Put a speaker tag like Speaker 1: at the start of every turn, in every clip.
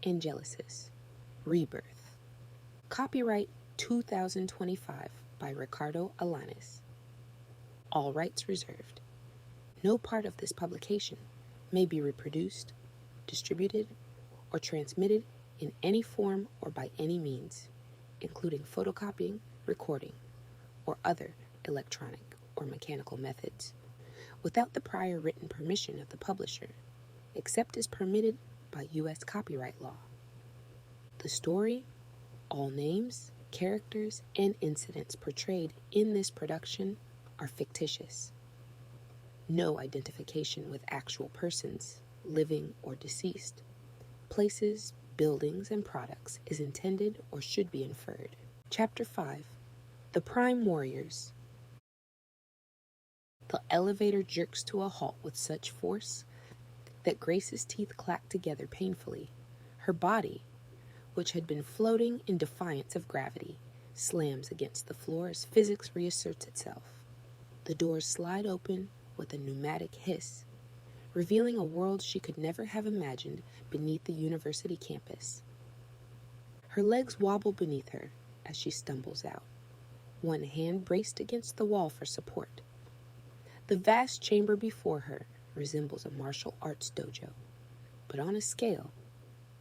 Speaker 1: Angelisis, Rebirth. Copyright 2025 by Ricardo Alanis. All rights reserved. No part of this publication may be reproduced, distributed, or transmitted in any form or by any means, including photocopying, recording, or other electronic or mechanical methods, without the prior written permission of the publisher, except as permitted by U.S. copyright law. The story, all names, characters, and incidents portrayed in this production are fictitious. No identification with actual persons, living or deceased, places, buildings, and products is intended or should be inferred. Chapter 5. The Prime Warriors. The elevator jerks to a halt with such force that Grace's teeth clack together painfully. Her body, which had been floating in defiance of gravity, slams against the floor as physics reasserts itself. The doors slide open with a pneumatic hiss, revealing a world she could never have imagined beneath the university campus. Her legs wobble beneath her as she stumbles out, one hand braced against the wall for support. The vast chamber before her resembles a martial arts dojo, but on a scale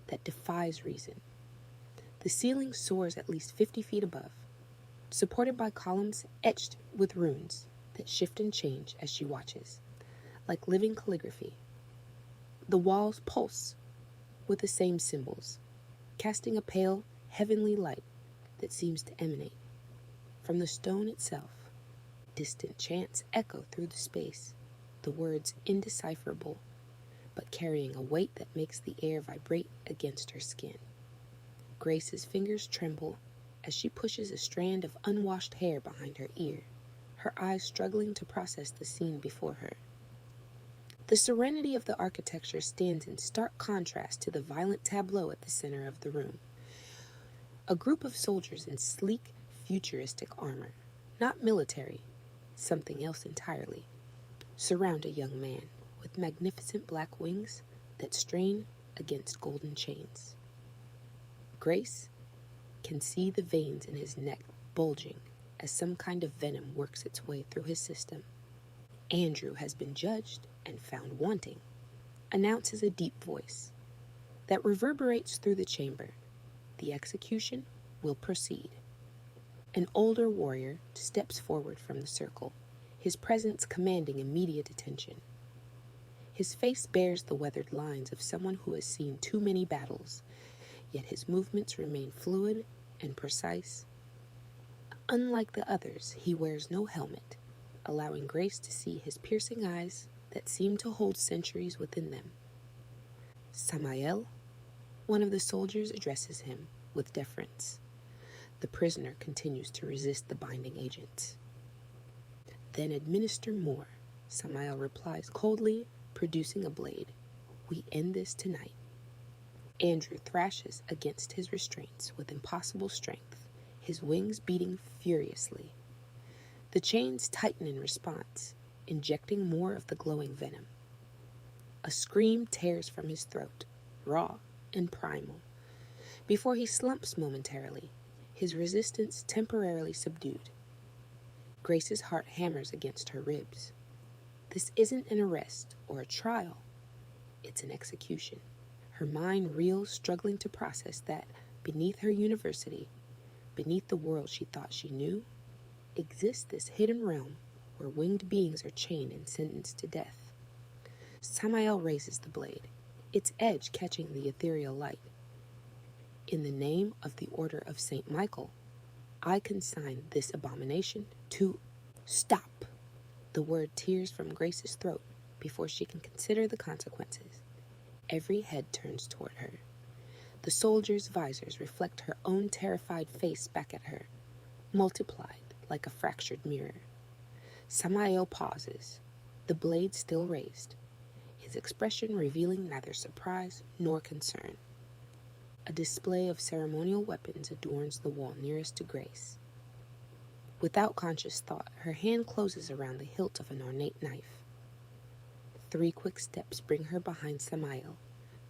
Speaker 1: that defies reason. The ceiling soars at least 50 feet above, supported by columns etched with runes that shift and change as she watches, like living calligraphy. The walls pulse with the same symbols, casting a pale, heavenly light that seems to emanate from the stone itself. Distant chants echo through the space, the words indecipherable, but carrying a weight that makes the air vibrate against her skin. Grace's fingers tremble as she pushes a strand of unwashed hair behind her ear, her eyes struggling to process the scene before her. The serenity of the architecture stands in stark contrast to the violent tableau at the center of the room. A group of soldiers in sleek, futuristic armor, not military, something else entirely, surround a young man with magnificent black wings that strain against golden chains. Grace can see the veins in his neck bulging as some kind of venom works its way through his system. Andrew has been judged and found wanting, announces a deep voice that reverberates through the chamber. The execution will proceed. An older warrior steps forward from the circle, his presence commanding immediate attention. His face bears the weathered lines of someone who has seen too many battles, yet his movements remain fluid and precise. Unlike the others, he wears no helmet, allowing Grace to see his piercing eyes that seem to hold centuries within them. Samael, one of the soldiers, addresses him with deference. The prisoner continues to resist the binding agents. Then administer more, Samael replies coldly, producing a blade. We end this tonight. Andrew thrashes against his restraints with impossible strength, his wings beating furiously. The chains tighten in response, injecting more of the glowing venom. A scream tears from his throat, raw and primal, before he slumps momentarily, his resistance temporarily subdued. Grace's heart hammers against her ribs. This isn't an arrest or a trial. It's an execution. Her mind reels, struggling to process that beneath her university, beneath the world she thought she knew, exists this hidden realm where winged beings are chained and sentenced to death. Samael raises the blade, its edge catching the ethereal light. In the name of the Order of St. Michael, I consign this abomination to stop. The word tears from Grace's throat before she can consider the consequences. Every head turns toward her. The soldiers' visors reflect her own terrified face back at her, multiplied like a fractured mirror. Samael pauses, the blade still raised, his expression revealing neither surprise nor concern. A display of ceremonial weapons adorns the wall nearest to Grace. Without conscious thought, her hand closes around the hilt of an ornate knife. 3 quick steps bring her behind Samael,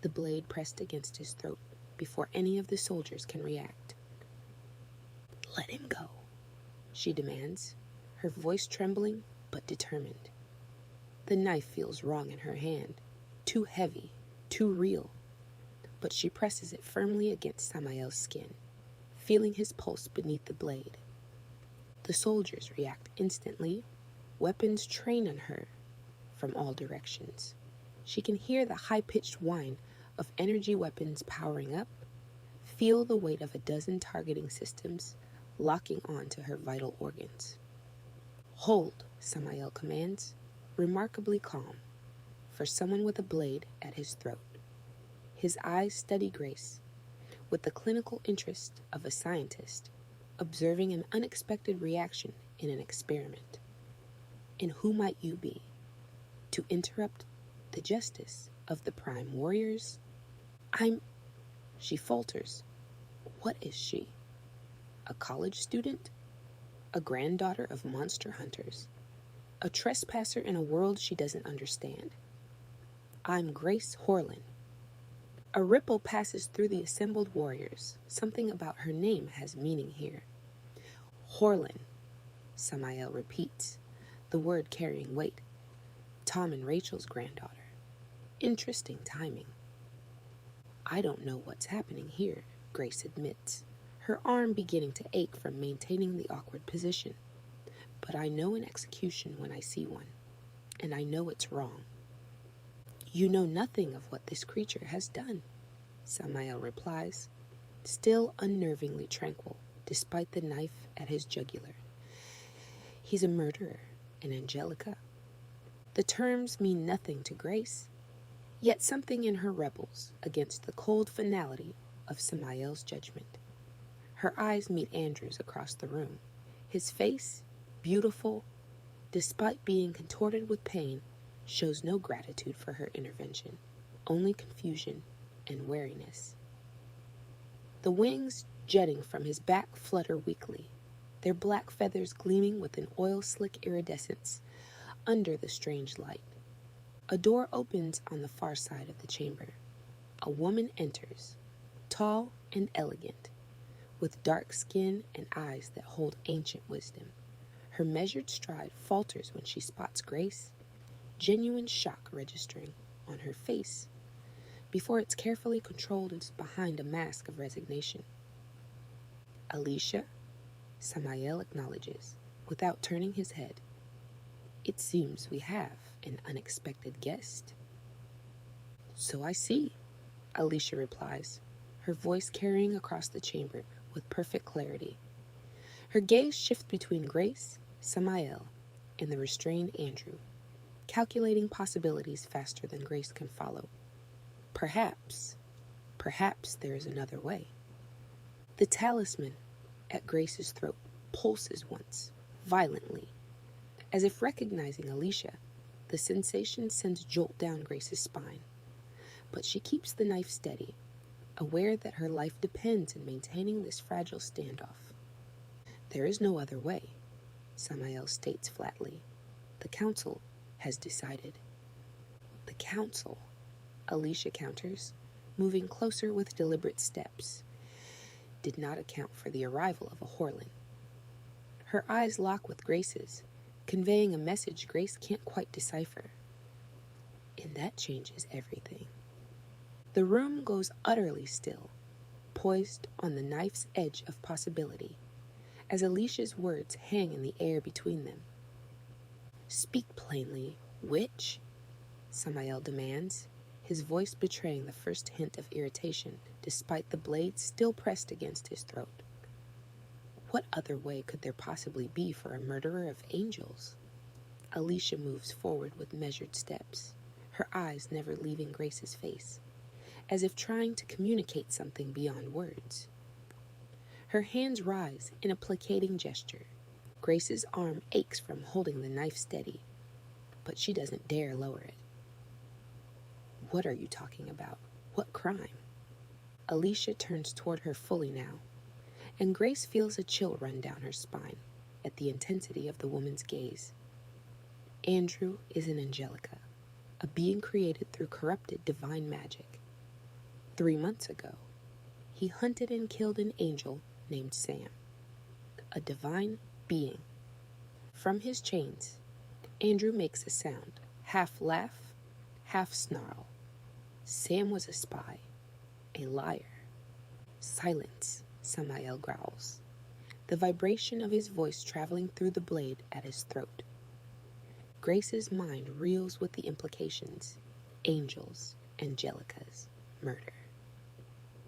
Speaker 1: the blade pressed against his throat, before any of the soldiers can react. "Let him go," she demands, her voice trembling but determined. The knife feels wrong in her hand, too heavy, too real, but she presses it firmly against Samael's skin, feeling his pulse beneath the blade. The soldiers react instantly, weapons train on her from all directions. She can hear the high-pitched whine of energy weapons powering up, feel the weight of a dozen targeting systems locking on to her vital organs. "Hold," Samael commands, remarkably calm for someone with a blade at his throat. His eyes study Grace with the clinical interest of a scientist observing an unexpected reaction in an experiment. "And who might you be to interrupt the justice of the Prime Warriors?" She falters. What is she? A college student? A granddaughter of monster hunters? A trespasser in a world she doesn't understand? "I'm Grace Horlin." A ripple passes through the assembled warriors. Something about her name has meaning here. "Horlin," Samael repeats, the word carrying weight. Tom and Rachel's granddaughter. Interesting timing. "I don't know what's happening here," Grace admits, her arm beginning to ache from maintaining the awkward position. "But I know an execution when I see one, and I know it's wrong." "You know nothing of what this creature has done," Samael replies, still unnervingly tranquil despite the knife at his jugular. "He's a murderer, an Angelica." The terms mean nothing to Grace, yet something in her rebels against the cold finality of Samael's judgment. Her eyes meet Andrew's across the room. His face, beautiful, despite being contorted with pain, shows no gratitude for her intervention, only confusion and wariness. The wings jutting from his back flutter weakly, their black feathers gleaming with an oil-slick iridescence under the strange light. A door opens on the far side of the chamber. A woman enters, tall and elegant, with dark skin and eyes that hold ancient wisdom. Her measured stride falters when she spots Grace, genuine shock registering on her face before it's carefully controlled behind a mask of resignation. "Alicia," Samael acknowledges, without turning his head. "It seems we have an unexpected guest." "So I see," Alicia replies, her voice carrying across the chamber with perfect clarity. Her gaze shifts between Grace, Samael, and the restrained Andrew, calculating possibilities faster than Grace can follow. Perhaps there is another way. The talisman at Grace's throat pulses once, violently. As if recognizing Alicia, the sensation sends a jolt down Grace's spine. But she keeps the knife steady, aware that her life depends on maintaining this fragile standoff. "There is no other way," Samael states flatly. "The council has decided." "The council," Alicia counters, moving closer with deliberate steps, "did not account for the arrival of a Horlin." Her eyes lock with Grace's, conveying a message Grace can't quite decipher. And that changes everything. The room goes utterly still, poised on the knife's edge of possibility, as Alicia's words hang in the air between them. "Speak plainly, witch," Samael demands, his voice betraying the first hint of irritation despite the blade still pressed against his throat. What other way could there possibly be for a murderer of angels? Alicia moves forward with measured steps, her eyes never leaving Grace's face, as if trying to communicate something beyond words. Her hands rise in a placating gesture. Grace's arm aches from holding the knife steady, but she doesn't dare lower it. "What are you talking about? What crime?" Alicia turns toward her fully now, and Grace feels a chill run down her spine at the intensity of the woman's gaze. Andrew is an Angelica, a being created through corrupted divine magic. 3 months ago, he hunted and killed an angel named Sam, a divine being. From his chains, Andrew makes a sound, half laugh, half snarl. Sam was a spy, a liar. Silence, Samael growls, the vibration of his voice traveling through the blade at his throat. Grace's mind reels with the implications. Angels, Angelicas, murder.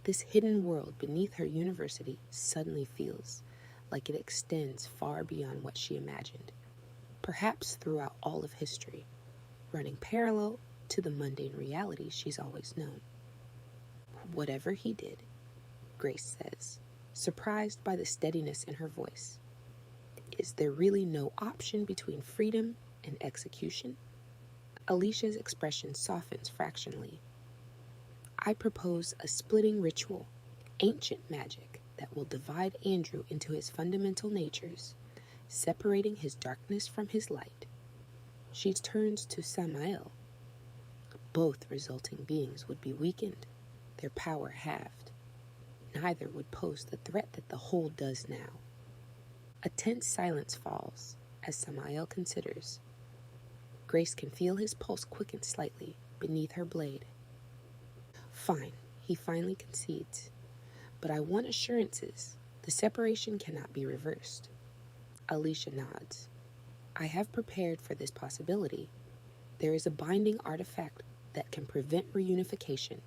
Speaker 1: This hidden world beneath her university suddenly feels like it extends far beyond what she imagined, perhaps throughout all of history, running parallel to the mundane reality she's always known. Whatever he did, Grace says, surprised by the steadiness in her voice. Is there really no option between freedom and execution? Alicia's expression softens fractionally. I propose a splitting ritual, ancient magic that will divide Andrew into his fundamental natures, separating his darkness from his light. She turns to Samael. Both resulting beings would be weakened, their power halved. Neither would pose the threat that the whole does now. A tense silence falls as Samael considers. Grace can feel his pulse quicken slightly beneath her blade. Fine, he finally concedes. But I want assurances. The separation cannot be reversed. Alicia nods. I have prepared for this possibility. There is a binding artifact that can prevent reunification.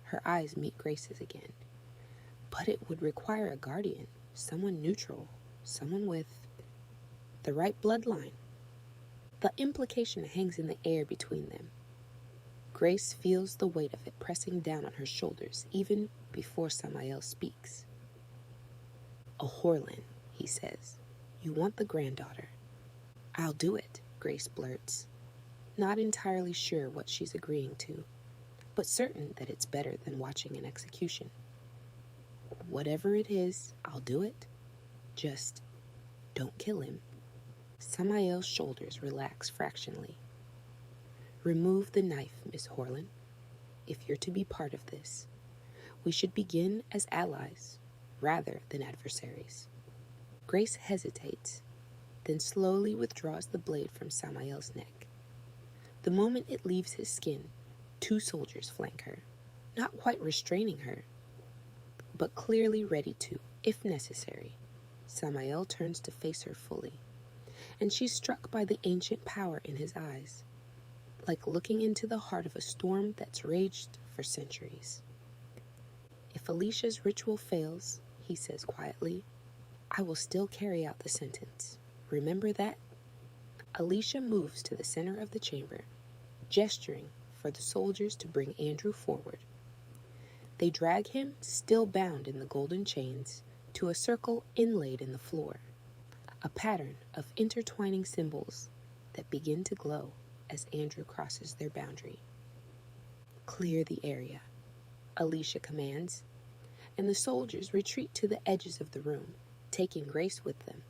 Speaker 1: Her eyes meet Grace's again. But it would require a guardian, someone neutral, someone with the right bloodline. The implication hangs in the air between them. Grace feels the weight of it pressing down on her shoulders even before Samael speaks. A Horlin, he says. You want the granddaughter. I'll do it, Grace blurts, not entirely sure what she's agreeing to, but certain that it's better than watching an execution. Whatever it is, I'll do it. Just don't kill him. Samael's shoulders relax fractionally. Remove the knife, Miss Horlin. If you're to be part of this, we should begin as allies rather than adversaries. Grace hesitates, then slowly withdraws the blade from Samael's neck. The moment it leaves his skin, 2 soldiers flank her, not quite restraining her, but clearly ready to, if necessary. Samael turns to face her fully, and she's struck by the ancient power in his eyes, like looking into the heart of a storm that's raged for centuries. If Alicia's ritual fails, he says quietly, I will still carry out the sentence. Remember that? Alicia moves to the center of the chamber, gesturing for the soldiers to bring Andrew forward. They drag him, still bound in the golden chains, to a circle inlaid in the floor, a pattern of intertwining symbols that begin to glow as Andrew crosses their boundary. Clear the area, Alicia commands, and the soldiers retreat to the edges of the room, taking Grace with them.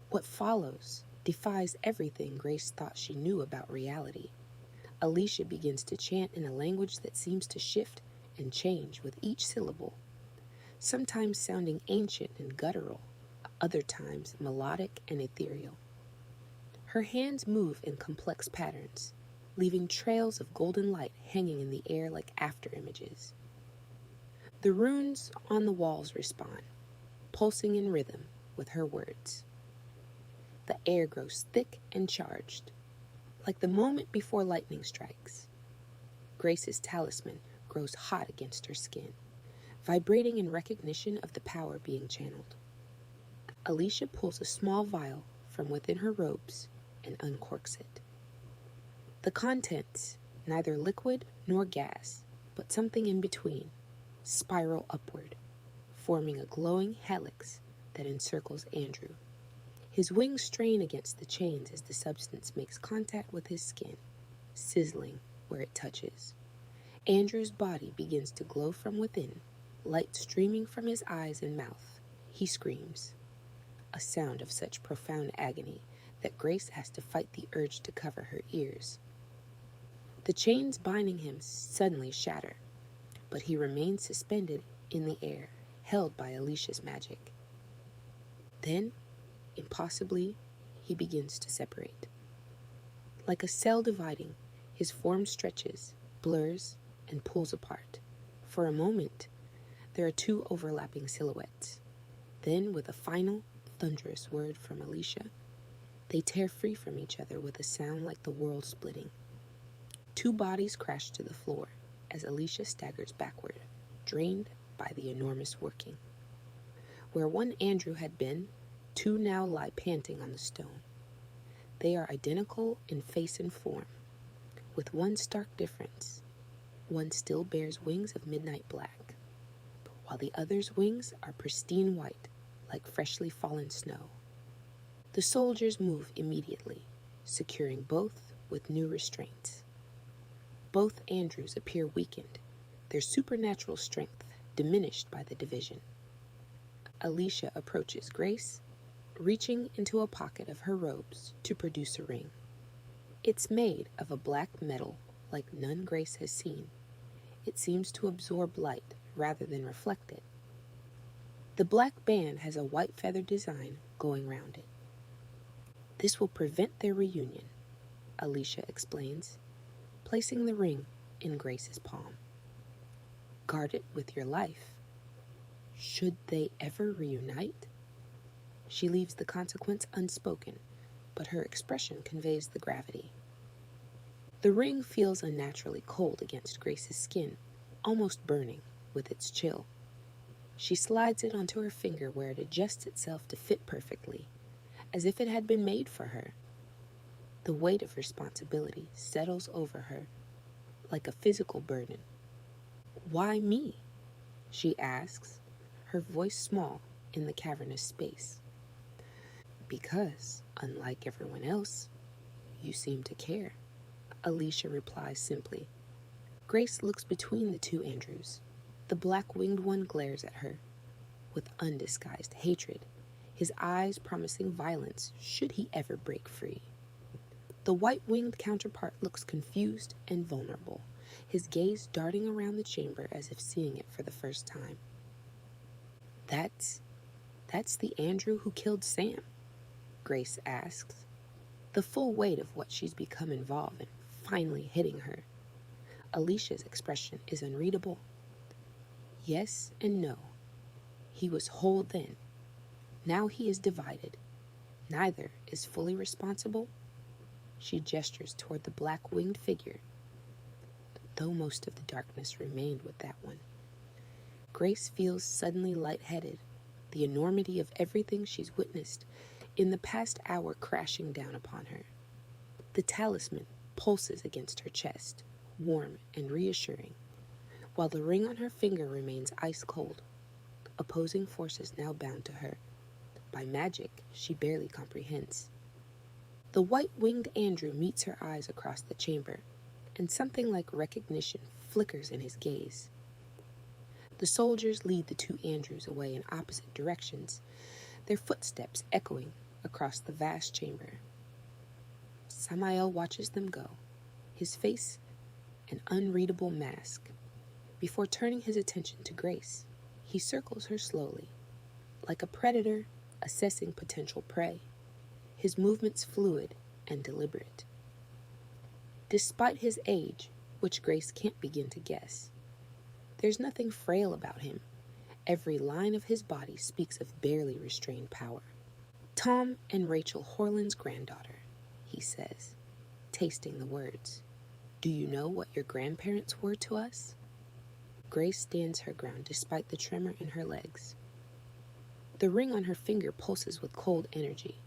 Speaker 1: What follows defies everything Grace thought she knew about reality. Alicia begins to chant in a language that seems to shift and change with each syllable, sometimes sounding ancient and guttural, other times melodic and ethereal. Her hands move in complex patterns, leaving trails of golden light hanging in the air like after images. The runes on the walls respond, pulsing in rhythm with her words. The air grows thick and charged, like the moment before lightning strikes. Grace's talisman grows hot against her skin, vibrating in recognition of the power being channeled. Alicia pulls a small vial from within her robes and uncorks it. The contents, neither liquid nor gas, but something in between, spiral upward, forming a glowing helix that encircles Andrew. His wings strain against the chains as the substance makes contact with his skin, sizzling where it touches. Andrew's body begins to glow from within, light streaming from his eyes and mouth. He screams, a sound of such profound agony that Grace has to fight the urge to cover her ears. The chains binding him suddenly shatter, but he remains suspended in the air, held by Alicia's magic. Then, impossibly, he begins to separate. Like a cell dividing, his form stretches, blurs, and pulls apart. For a moment, there are two overlapping silhouettes. Then, with a final, thunderous word from Alicia, they tear free from each other with a sound like the world splitting. Two bodies crash to the floor as Alicia staggers backward, drained by the enormous working. Where one Andrew had been, two now lie panting on the stone. They are identical in face and form, with one stark difference. One still bears wings of midnight black, while the other's wings are pristine white, like freshly fallen snow. The soldiers move immediately, securing both with new restraints. Both Andrews appear weakened, their supernatural strength diminished by the division. Alicia approaches Grace, reaching into a pocket of her robes to produce a ring. It's made of a black metal like none Grace has seen. It seems to absorb light rather than reflect it. The black band has a white feather design going round it. This will prevent their reunion, Alicia explains, placing the ring in Grace's palm. Guard it with your life. Should they ever reunite? She leaves the consequence unspoken, but her expression conveys the gravity. The ring feels unnaturally cold against Grace's skin, almost burning with its chill. She slides it onto her finger where it adjusts itself to fit perfectly, as if it had been made for her. The weight of responsibility settles over her like a physical burden. Why me? She asks, her voice small in the cavernous space. Because, unlike everyone else, you seem to care, Alicia replies simply. Grace looks between the two Andrews. The black-winged one glares at her with undisguised hatred, his eyes promising violence should he ever break free. The white-winged counterpart looks confused and vulnerable, his gaze darting around the chamber as if seeing it for the first time. That's the Andrew who killed Sam, Grace asks, the full weight of what she's become involved in finally hitting her. Alicia's expression is unreadable. Yes and no. He was whole then. Now he is divided. Neither is fully responsible. She gestures toward the black-winged figure, though most of the darkness remained with that one. Grace feels suddenly lightheaded, the enormity of everything she's witnessed in the past hour crashing down upon her. The talisman pulses against her chest, warm and reassuring, while the ring on her finger remains ice cold. Opposing forces now bound to her, by magic she barely comprehends. The white-winged Andrew meets her eyes across the chamber, and something like recognition flickers in his gaze. The soldiers lead the two Andrews away in opposite directions, their footsteps echoing across the vast chamber. Samael watches them go, his face an unreadable mask. Before turning his attention to Grace, he circles her slowly, like a predator assessing potential prey, his movements fluid and deliberate. Despite his age, which Grace can't begin to guess, there's nothing frail about him. Every line of his body speaks of barely restrained power. Tom and Rachel Horland's granddaughter, he says, tasting the words. Do you know what your grandparents were to us? Grace stands her ground despite the tremor in her legs. The ring on her finger pulses with cold energy,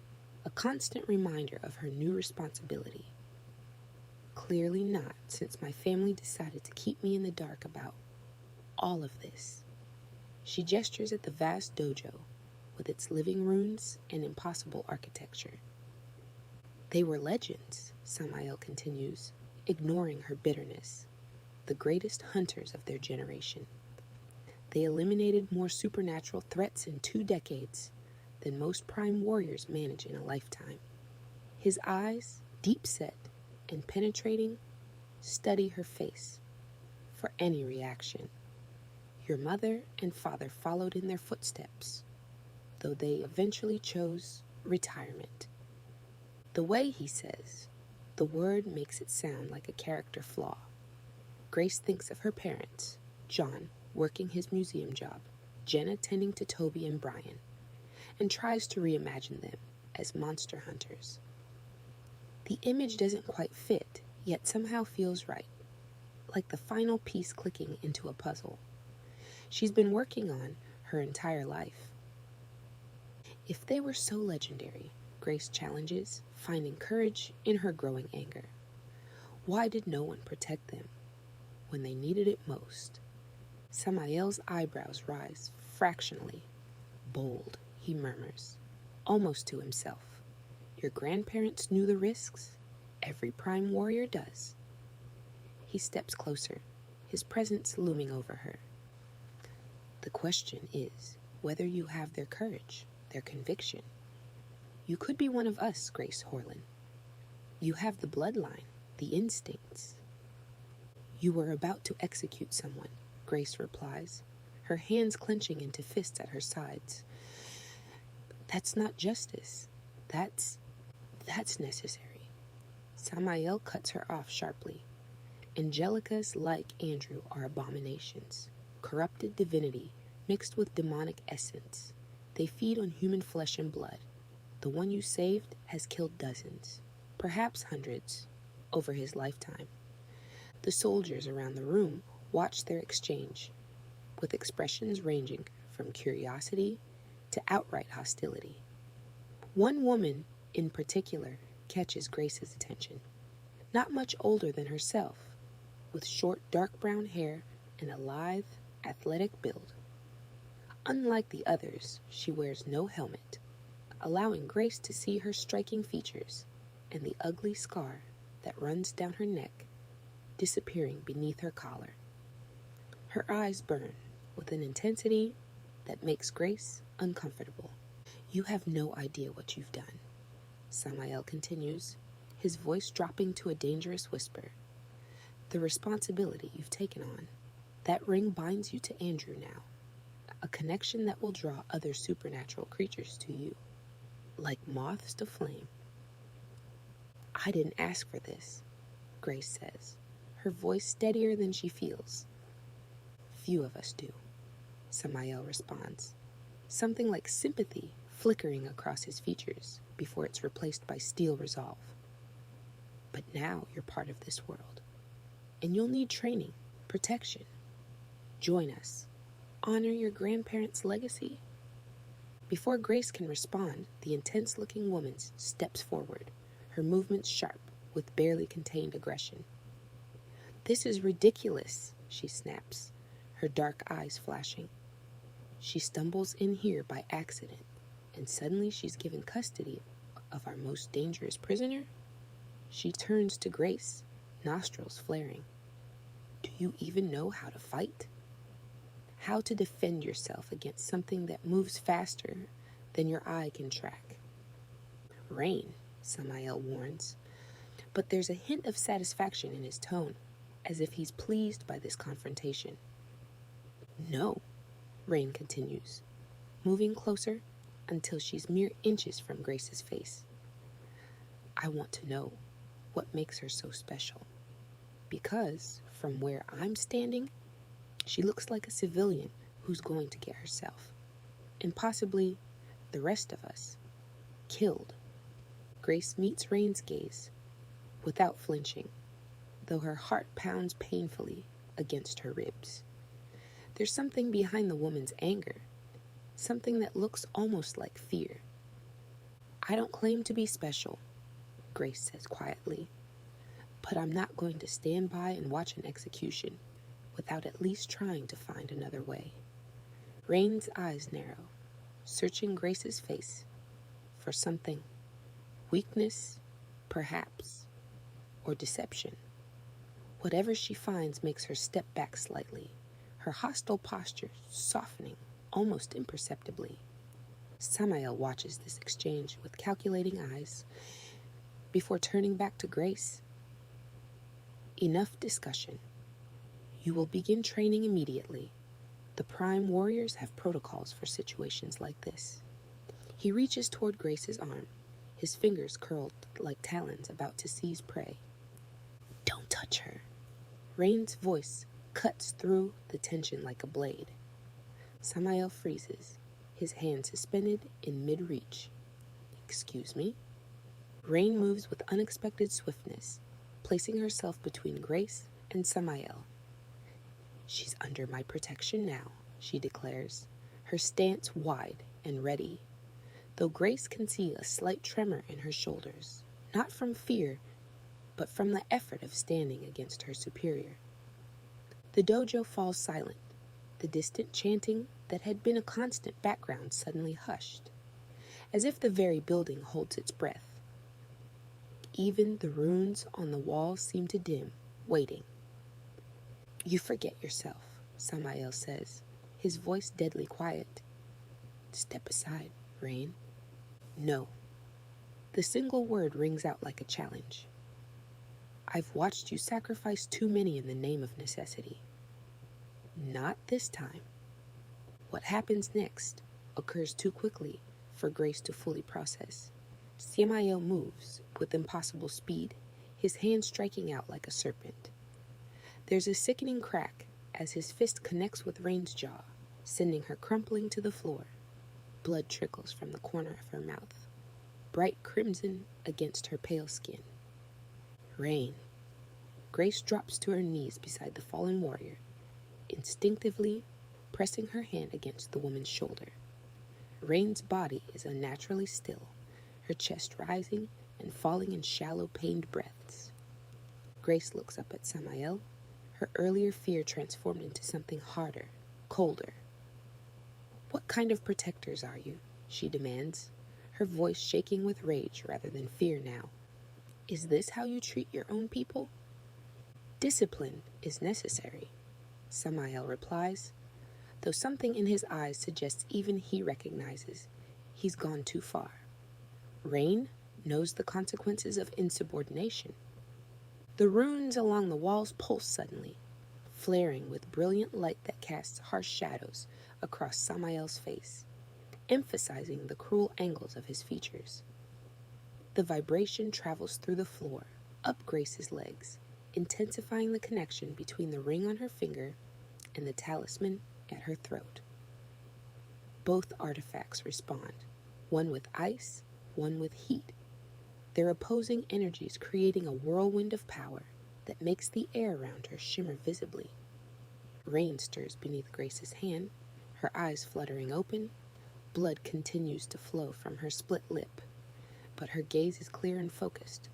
Speaker 1: a constant reminder of her new responsibility. Clearly not, since my family decided to keep me in the dark about all of this. She gestures at the vast dojo, with its living runes and impossible architecture. They were legends, Samael continues, ignoring her bitterness, the greatest hunters of their generation. They eliminated more supernatural threats in 2 decades than most prime warriors manage in a lifetime. His eyes, deep set and penetrating, study her face for any reaction. Your mother and father followed in their footsteps, though they eventually chose retirement. The way he says the word makes it sound like a character flaw. Grace thinks of her parents, John working his museum job, Jenna tending to Toby and Brian, and tries to reimagine them as monster hunters. The image doesn't quite fit, yet somehow feels right, like the final piece clicking into a puzzle she's been working on her entire life. If they were so legendary, Grace challenges, finding courage in her growing anger. Why did no one protect them when they needed it most? Samael's eyebrows rise fractionally. Bold, he murmurs, almost to himself. Your grandparents knew the risks. Every prime warrior does. He steps closer, his presence looming over her. The question is whether you have their courage, their conviction. You could be one of us, Grace Horlin. You have the bloodline, the instincts. You were about to execute someone, Grace replies, her hands clenching into fists at her sides. That's not justice. That's necessary. Samael cuts her off sharply. Angelicas, like Andrew, are abominations. Corrupted divinity mixed with demonic essence. They feed on human flesh and blood. The one you saved has killed dozens, perhaps hundreds, over his lifetime. The soldiers around the room watch their exchange, with expressions ranging from curiosity to outright hostility. One woman, in particular, catches Grace's attention. Not much older than herself, with short dark brown hair and a lithe, athletic build. Unlike the others, she wears no helmet, allowing Grace to see her striking features and the ugly scar that runs down her neck, disappearing beneath her collar. Her eyes burn with an intensity that makes Grace uncomfortable. You have no idea what you've done, Samael continues, his voice dropping to a dangerous whisper. The responsibility you've taken on. That ring binds you to Andrew now, a connection that will draw other supernatural creatures to you, like moths to flame. I didn't ask for this, Grace says, her voice steadier than she feels. Few of us do, Samael responds, something like sympathy flickering across his features before it's replaced by steel resolve. But now you're part of this world, and you'll need training, protection. Join us. Honor your grandparents' legacy. Before Grace can respond, the intense-looking woman steps forward, her movements sharp with barely contained aggression. This is ridiculous, she snaps, her dark eyes flashing. She stumbles in here by accident, and suddenly she's given custody of our most dangerous prisoner. She turns to Grace, nostrils flaring. Do you even know how to fight? How to defend yourself against something that moves faster than your eye can track? Rain, Samael warns, but there's a hint of satisfaction in his tone, as if he's pleased by this confrontation. No, Rain continues, moving closer until she's mere inches from Grace's face. I want to know what makes her so special, because from where I'm standing, she looks like a civilian who's going to get herself, and possibly the rest of us, killed. Grace meets Rain's gaze without flinching, though her heart pounds painfully against her ribs. There's something behind the woman's anger, something that looks almost like fear. I don't claim to be special, Grace says quietly, but I'm not going to stand by and watch an execution without at least trying to find another way. Rain's eyes narrow, searching Grace's face for something. Weakness, perhaps, or deception. Whatever she finds makes her step back slightly, her hostile posture softening almost imperceptibly. Samael watches this exchange with calculating eyes before turning back to Grace. Enough discussion. You will begin training immediately. The Prime Warriors have protocols for situations like this. He reaches toward Grace's arm, his fingers curled like talons about to seize prey. Don't touch her. Rain's voice cuts through the tension like a blade. Samael freezes, his hand suspended in mid-reach. Excuse me? Rain moves with unexpected swiftness, placing herself between Grace and Samael. She's under my protection now, she declares, her stance wide and ready, though Grace can see a slight tremor in her shoulders, not from fear, but from the effort of standing against her superior. The dojo falls silent, the distant chanting that had been a constant background suddenly hushed, as if the very building holds its breath. Even the runes on the walls seem to dim, waiting. You forget yourself, Samael says, his voice deadly quiet. Step aside, Rain. No. The single word rings out like a challenge. I've watched you sacrifice too many in the name of necessity. Not this time. What happens next occurs too quickly for Grace to fully process. Samael moves with impossible speed, his hand striking out like a serpent. There's a sickening crack as his fist connects with Rain's jaw, sending her crumpling to the floor. Blood trickles from the corner of her mouth, bright crimson against her pale skin. Rain. Grace drops to her knees beside the fallen warrior, instinctively pressing her hand against the woman's shoulder. Rain's body is unnaturally still, her chest rising and falling in shallow, pained breaths. Grace looks up at Samael, her earlier fear transformed into something harder, colder. What kind of protectors are you? She demands, her voice shaking with rage rather than fear now. Is this how you treat your own people? Discipline is necessary, Samael replies, though something in his eyes suggests even he recognizes he's gone too far. Rain knows the consequences of insubordination. The runes along the walls pulse suddenly, flaring with brilliant light that casts harsh shadows across Samael's face, emphasizing the cruel angles of his features. The vibration travels through the floor, up Grace's legs, intensifying the connection between the ring on her finger and the talisman at her throat. Both artifacts respond, one with ice, one with heat, their opposing energies creating a whirlwind of power that makes the air around her shimmer visibly. Rain stirs beneath Grace's hand, her eyes fluttering open. Blood continues to flow from her split lip, but her gaze is clear and focused.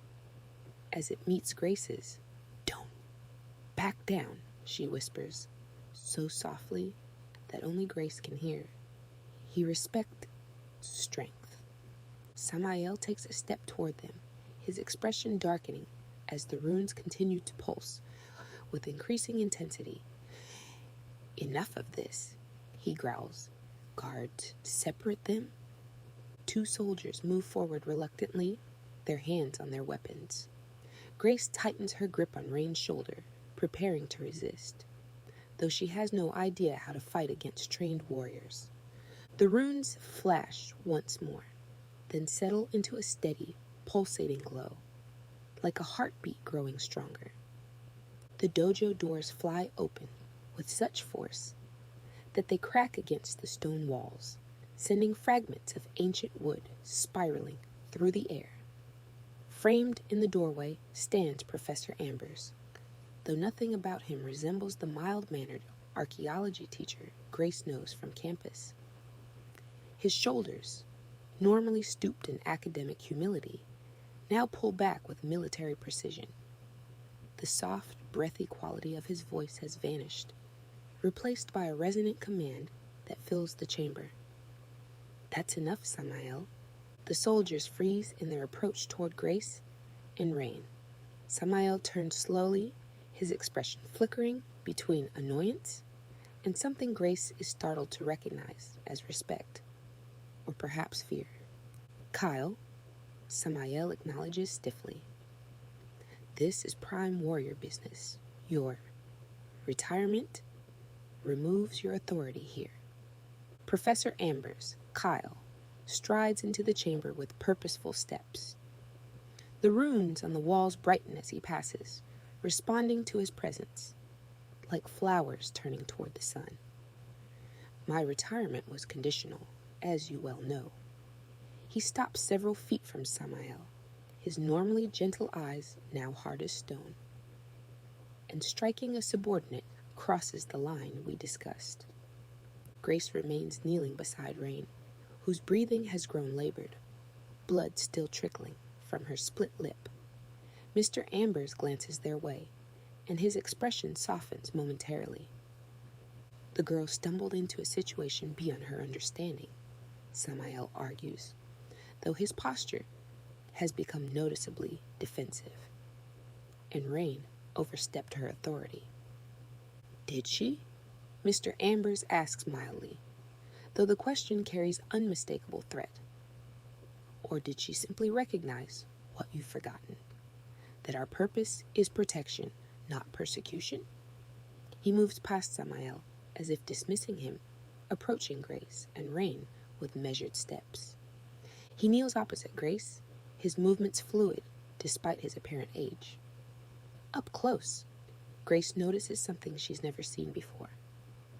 Speaker 1: As it meets Grace's, "Don't back down," she whispers, so softly that only Grace can hear. He respects strength. Samael takes a step toward them, his expression darkening as the runes continue to pulse with increasing intensity. Enough of this, he growls. Guards, separate them. Two soldiers move forward reluctantly, their hands on their weapons. Grace tightens her grip on Rain's shoulder, preparing to resist, though she has no idea how to fight against trained warriors. The runes flash once more, then settle into a steady, pulsating glow, like a heartbeat growing stronger. The dojo doors fly open with such force that they crack against the stone walls, sending fragments of ancient wood spiraling through the air. Framed in the doorway stands Professor Ambers, though nothing about him resembles the mild-mannered archaeology teacher Grace knows from campus. His shoulders, normally stooped in academic humility, now pull back with military precision. The soft, breathy quality of his voice has vanished, replaced by a resonant command that fills the chamber. That's enough, Samael. The soldiers freeze in their approach toward Grace and Rain. Samael turns slowly, his expression flickering between annoyance and something Grace is startled to recognize as respect, or perhaps fear. Kyle, Samael acknowledges stiffly. This is prime warrior business. Your retirement removes your authority here. Professor Ambers, Kyle, strides into the chamber with purposeful steps. The runes on the walls brighten as he passes, responding to his presence, like flowers turning toward the sun. My retirement was conditional, as you well know. He stops several feet from Samael, his normally gentle eyes now hard as stone, and striking a subordinate crosses the line we discussed. Grace remains kneeling beside Rain, whose breathing has grown labored, blood still trickling from her split lip. Mr. Ambers glances their way, and his expression softens momentarily. The girl stumbled into a situation beyond her understanding, Samael argues, though his posture has become noticeably defensive. And Rain overstepped her authority. Did she? Mr. Ambers asks mildly, though the question carries unmistakable threat. Or did she simply recognize what you've forgotten? That our purpose is protection, not persecution? He moves past Samael, as if dismissing him, approaching Grace and Rain with measured steps. He kneels opposite Grace, his movements fluid despite his apparent age. Up close, Grace notices something she's never seen before,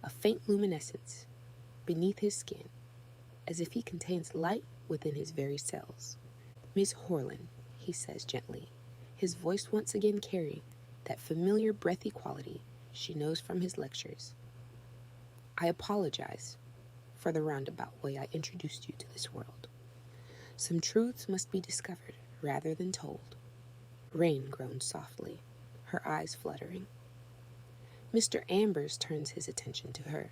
Speaker 1: a faint luminescence beneath his skin, as if he contains light within his very cells. Miss Horlin, he says gently, his voice once again carrying that familiar breathy quality she knows from his lectures. I apologize for the roundabout way I introduced you to this world. Some truths must be discovered rather than told. Rain groans softly, her eyes fluttering. Mr. Ambers turns his attention to her,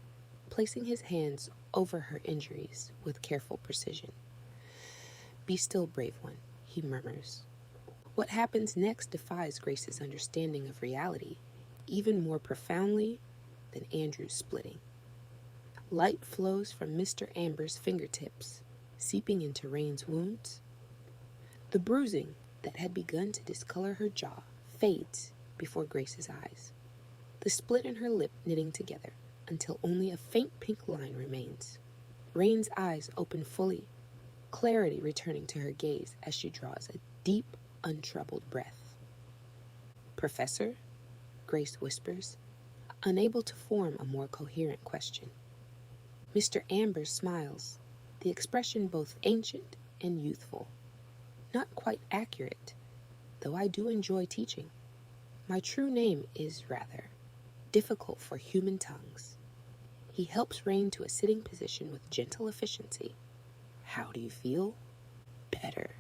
Speaker 1: placing his hands over her injuries with careful precision. Be still, brave one, he murmurs. What happens next defies Grace's understanding of reality, even more profoundly than Andrew's splitting. Light flows from Mr. Ambers' fingertips, seeping into Rain's wounds. The bruising that had begun to discolor her jaw fades before Grace's eyes, the split in her lip knitting together until only a faint pink line remains. Rain's eyes open fully, clarity returning to her gaze as she draws a deep, untroubled breath. Professor? Grace whispers, unable to form a more coherent question. Mr. Ambers smiles, the expression both ancient and youthful. Not quite accurate, though I do enjoy teaching. My true name is, rather, difficult for human tongues. He helps Rain to a sitting position with gentle efficiency. How do you feel? Better,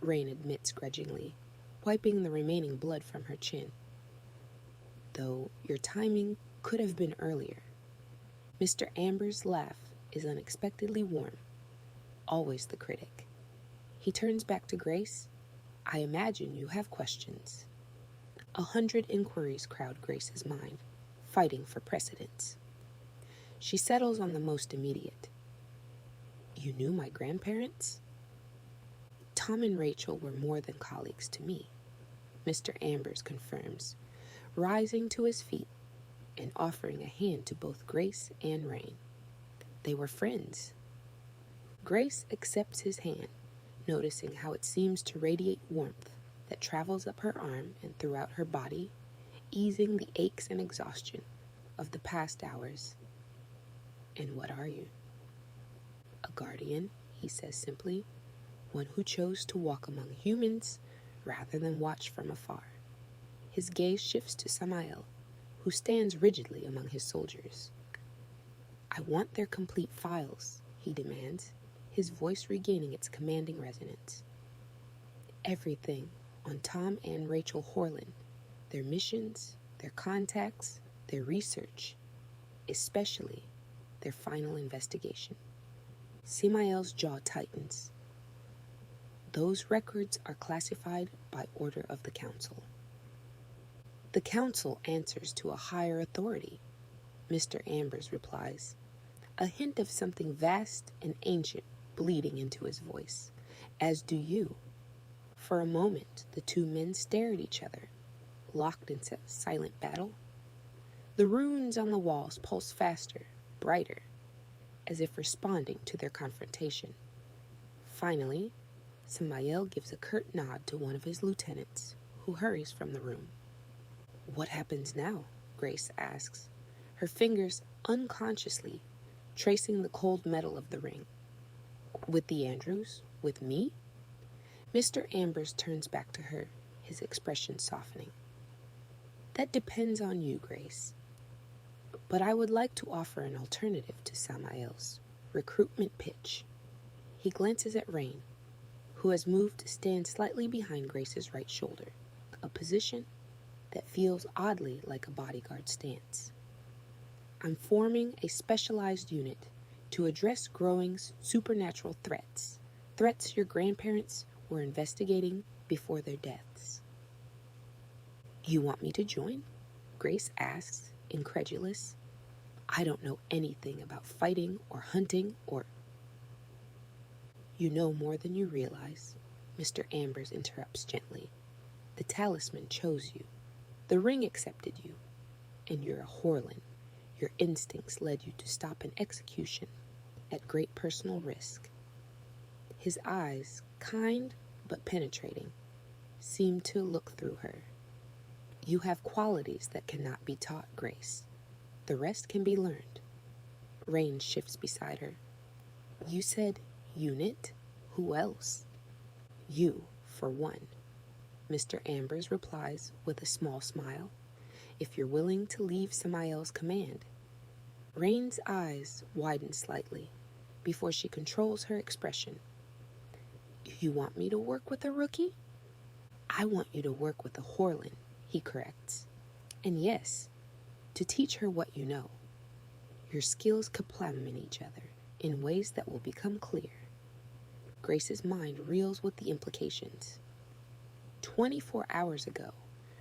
Speaker 1: Rain admits grudgingly, wiping the remaining blood from her chin. Though your timing could have been earlier. Mr. Ambers' laugh is unexpectedly warm, always the critic. He turns back to Grace. I imagine you have questions. 100 inquiries crowd Grace's mind, fighting for precedence. She settles on the most immediate. You knew my grandparents? Tom and Rachel were more than colleagues to me, Mr. Ambers confirms, rising to his feet and offering a hand to both Grace and Rain. They were friends. Grace accepts his hand, noticing how it seems to radiate warmth that travels up her arm and throughout her body, easing the aches and exhaustion of the past hours. And what are you? A guardian, he says simply, one who chose to walk among humans rather than watch from afar. His gaze shifts to Samael, who stands rigidly among his soldiers. I want their complete files, he demands, his voice regaining its commanding resonance. Everything on Tom and Rachel Horlin, their missions, their contacts, their research, especially their final investigation. Samael's jaw tightens. Those records are classified by order of the Council. The Council answers to a higher authority, Mr. Ambers replies, a hint of something vast and ancient bleeding into his voice, as do you. For a moment, the two men stare at each other, locked in silent battle. The runes on the walls pulse faster, brighter, as if responding to their confrontation. Finally, Samael gives a curt nod to one of his lieutenants, who hurries from the room. "What happens now?" Grace asks, her fingers unconsciously tracing the cold metal of the ring. "With the Andrews? With me?" Mr. Ambers turns back to her, his expression softening. "That depends on you, Grace. But I would like to offer an alternative to Samael's recruitment pitch." He glances at Rain, who has moved to stand slightly behind Grace's right shoulder, a position that feels oddly like a bodyguard stance. "I'm forming a specialized unit to address growing supernatural threats your grandparents were investigating before their deaths." "You want me to join?" Grace asks, incredulous. "I don't know anything about fighting or hunting or—" "You know more than you realize," Mr. Ambers interrupts gently. "The talisman chose you. The ring accepted you. And you're a Horlin. Your instincts led you to stop an execution at great personal risk." His eyes, kind but penetrating, seem to look through her. "You have qualities that cannot be taught, Grace. The rest can be learned." Rain shifts beside her. "You said unit? Who else?" "You, for one," Mr. Ambers replies with a small smile. "If you're willing to leave Samael's command." Rain's eyes widen slightly before she controls her expression. "You want me to work with a rookie?" "I want you to work with a Horlin," he corrects. "And yes, to teach her what you know. Your skills complement each other in ways that will become clear." Grace's mind reels with the implications. 24 hours ago,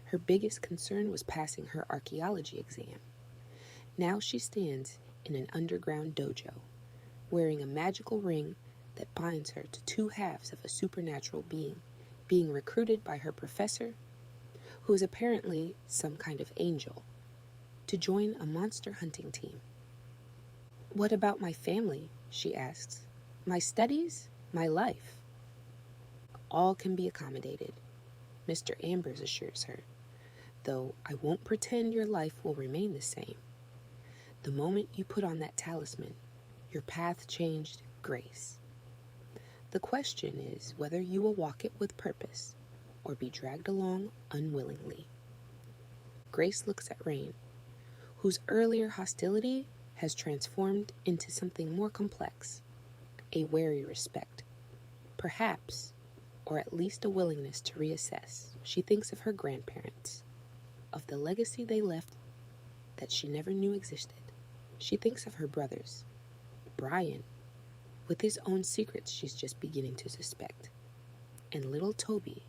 Speaker 1: her biggest concern was passing her archaeology exam. Now she stands in an underground dojo, wearing a magical ring that binds her to two halves of a supernatural being recruited by her professor, who is apparently some kind of angel, to join a monster hunting team. "What about my family?" she asks. "My studies? My life?" "All can be accommodated," Mr. Ambers assures her, "though I won't pretend your life will remain the same. The moment you put on that talisman, your path changed, Grace. The question is whether you will walk it with purpose or be dragged along unwillingly." Grace looks at Rain, whose earlier hostility has transformed into something more complex, a wary respect, perhaps, or at least a willingness to reassess. She thinks of her grandparents, of the legacy they left that she never knew existed. She thinks of her brothers, Brian, with his own secrets she's just beginning to suspect, and little Toby,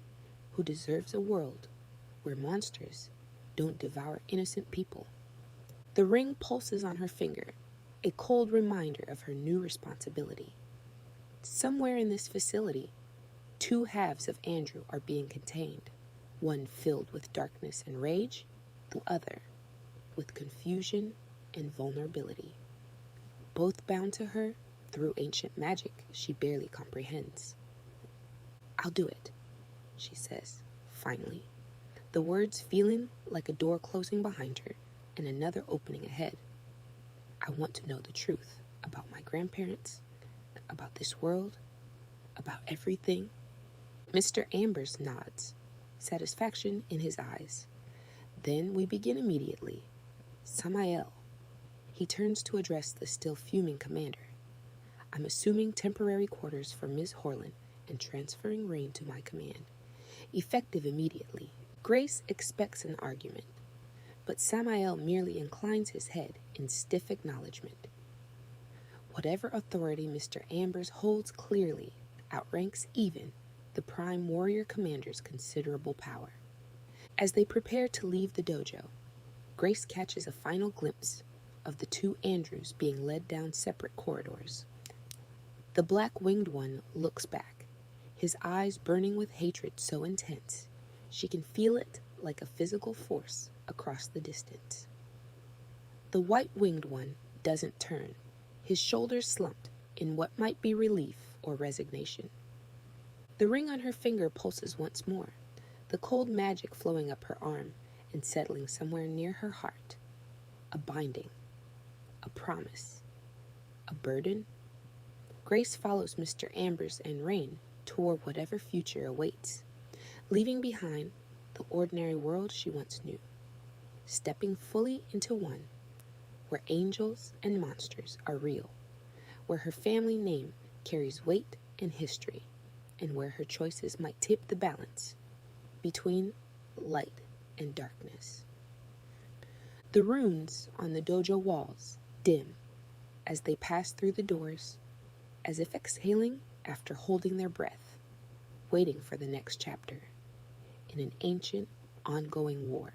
Speaker 1: who deserves a world where monsters don't devour innocent people. The ring pulses on her finger, a cold reminder of her new responsibility. Somewhere in this facility, two halves of Andrew are being contained, one filled with darkness and rage, the other with confusion and vulnerability, both bound to her through ancient magic she barely comprehends. "I'll do it," she says, finally, the words feeling like a door closing behind her and another opening ahead. "I want to know the truth about my grandparents, about this world, about everything." Mr. Ambers nods, satisfaction in his eyes. "Then we begin immediately. Samael." He turns to address the still fuming commander. "I'm assuming temporary quarters for Ms. Horlin and transferring Rain to my command, effective immediately." Grace expects an argument, but Samael merely inclines his head in stiff acknowledgement. Whatever authority Mr. Ambers holds clearly outranks even the Prime Warrior Commander's considerable power. As they prepare to leave the dojo, Grace catches a final glimpse of the two Andrews being led down separate corridors. The black-winged one looks back, his eyes burning with hatred so intense she can feel it like a physical force across the distance. The white-winged one doesn't turn, his shoulders slumped in what might be relief or resignation. The ring on her finger pulses once more, the cold magic flowing up her arm and settling somewhere near her heart. A binding, a promise, a burden. Grace follows Mr. Ambers and Rain toward whatever future awaits, leaving behind the ordinary world she once knew, stepping fully into one where angels and monsters are real, where her family name carries weight and history, and where her choices might tip the balance between light and darkness. The runes on the dojo walls dim as they pass through the doors, as if exhaling after holding their breath, waiting for the next chapter in an ancient, ongoing war.